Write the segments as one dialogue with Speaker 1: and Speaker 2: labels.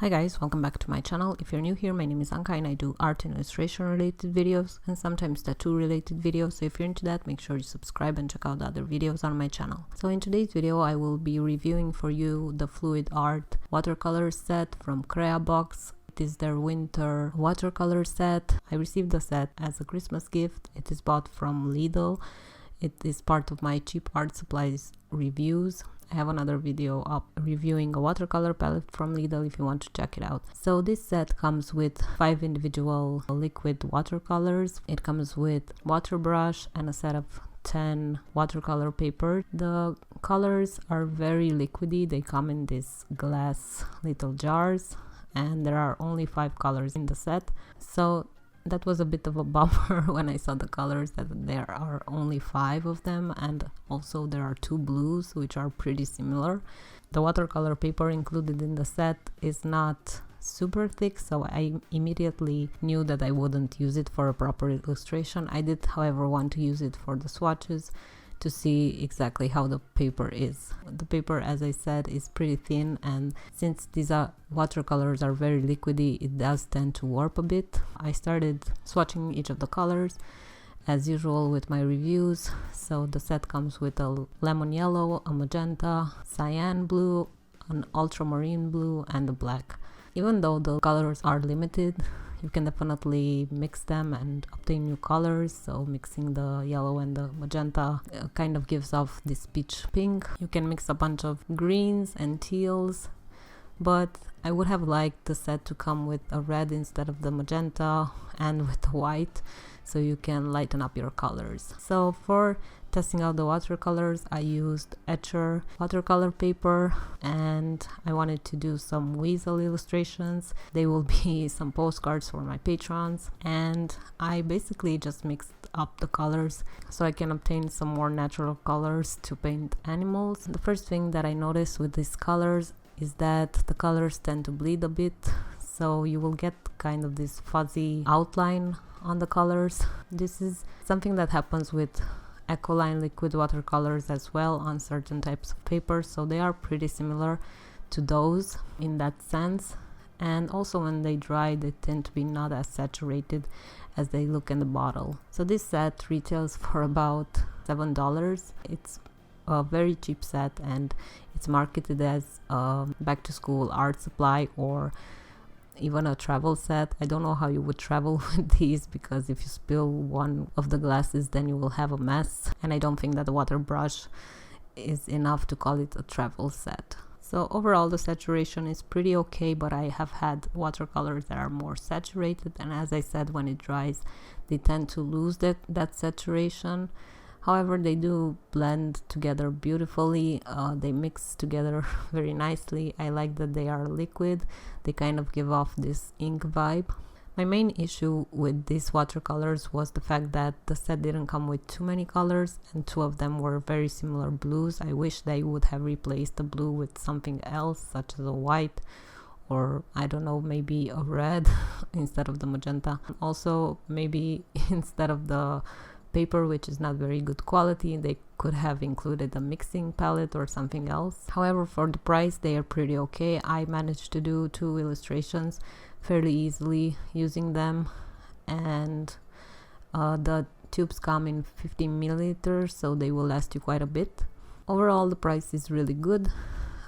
Speaker 1: Hi guys, welcome back to my channel. If you're new here, my name is Anca and I do art and illustration related videos and sometimes tattoo related videos. So if you're into that, make sure you subscribe and check out the other videos on my channel. So in today's video, I will be reviewing for you the Fluid Art watercolor set from CreaBox. It is their winter watercolor set. I received the set as a Christmas gift. It is bought from LIDL. It is part of my cheap art supplies reviews. I have another video up reviewing a watercolor palette from LIDL if you want to check it out. So this set comes with 5 individual liquid watercolors. It comes with waterbrush and a set of 10 watercolor paper. The colors are very liquidy. They come in these glass little jars and there are only 5 colors in the set. So that was a bit of a bummer when I saw the colors, that there are only 5 of them, and also there are 2 blues which are pretty similar. The watercolor paper included in the set is not super thick, so I immediately knew that I wouldn't use it for a proper illustration. I did, however, want to use it for the swatches to see exactly how the paper is. The paper, as I said, is pretty thin, and since these watercolors are very liquidy, it does tend to warp a bit. I started swatching each of the colors as usual with my reviews. So the set comes with a lemon yellow, a magenta, cyan blue, an ultramarine blue, and a black. Even though the colors are limited, you can definitely mix them and obtain new colors. So mixing the yellow and the magenta kind of gives off this peach pink. You can mix a bunch of greens and teals, but I would have liked the set to come with a red instead of the magenta and with the white, so you can lighten up your colors. So for testing out the watercolors, I used Etchr Watercolor paper, and I wanted to do some weasel illustrations. They will be some postcards for my patrons, and I basically just mixed up the colors so I can obtain some more natural colors to paint animals. The first thing that I noticed with these colors is that the colors tend to bleed a bit, so you will get kind of this fuzzy outline on the colors. This is something that happens with Ecoline liquid watercolors as well on certain types of paper, so they are pretty similar to those in that sense. And also when they dry, they tend to be not as saturated as they look in the bottle. So this set retails for about $7. It's a very cheap set, and it's marketed as a back to school art supply or even a travel set. I don't know how you would travel with these, because if you spill one of the glasses, then you will have a mess, and I don't think that the water brush is enough to call it a travel set. So overall the saturation is pretty okay, but I have had watercolors that are more saturated, and as I said, when it dries they tend to lose that saturation. However, they do blend together beautifully. They mix together very nicely. I like that they are liquid. They kind of give off this ink vibe. My main issue with these watercolors was the fact that the set didn't come with too many colors, and 2 of them were very similar blues. I wish they would have replaced the blue with something else, such as a white, or I don't know, maybe a red instead of the magenta. Also, maybe instead of the paper, which is not very good quality, they could have included a mixing palette or something else. However, for the price, they are pretty okay. I managed to do 2 illustrations fairly easily using them, and the tubes come in 15 milliliters, so they will last you quite a bit. Overall, the price is really good.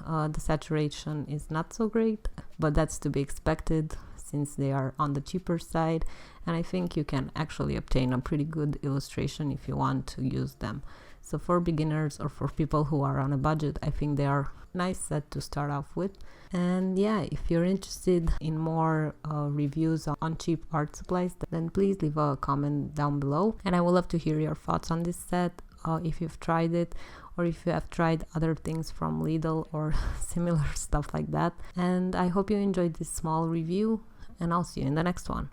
Speaker 1: The saturation is not so great, but that's to be expected since they are on the cheaper side, and I think you can actually obtain a pretty good illustration if you want to use them. So for beginners or for people who are on a budget, I think they are a nice set to start off with. And yeah, if you're interested in more reviews on cheap art supplies, then please leave a comment down below, and I would love to hear your thoughts on this set, if you've tried it, or if you have tried other things from LIDL or similar stuff like that. And I hope you enjoyed this small review, and I'll see you in the next one.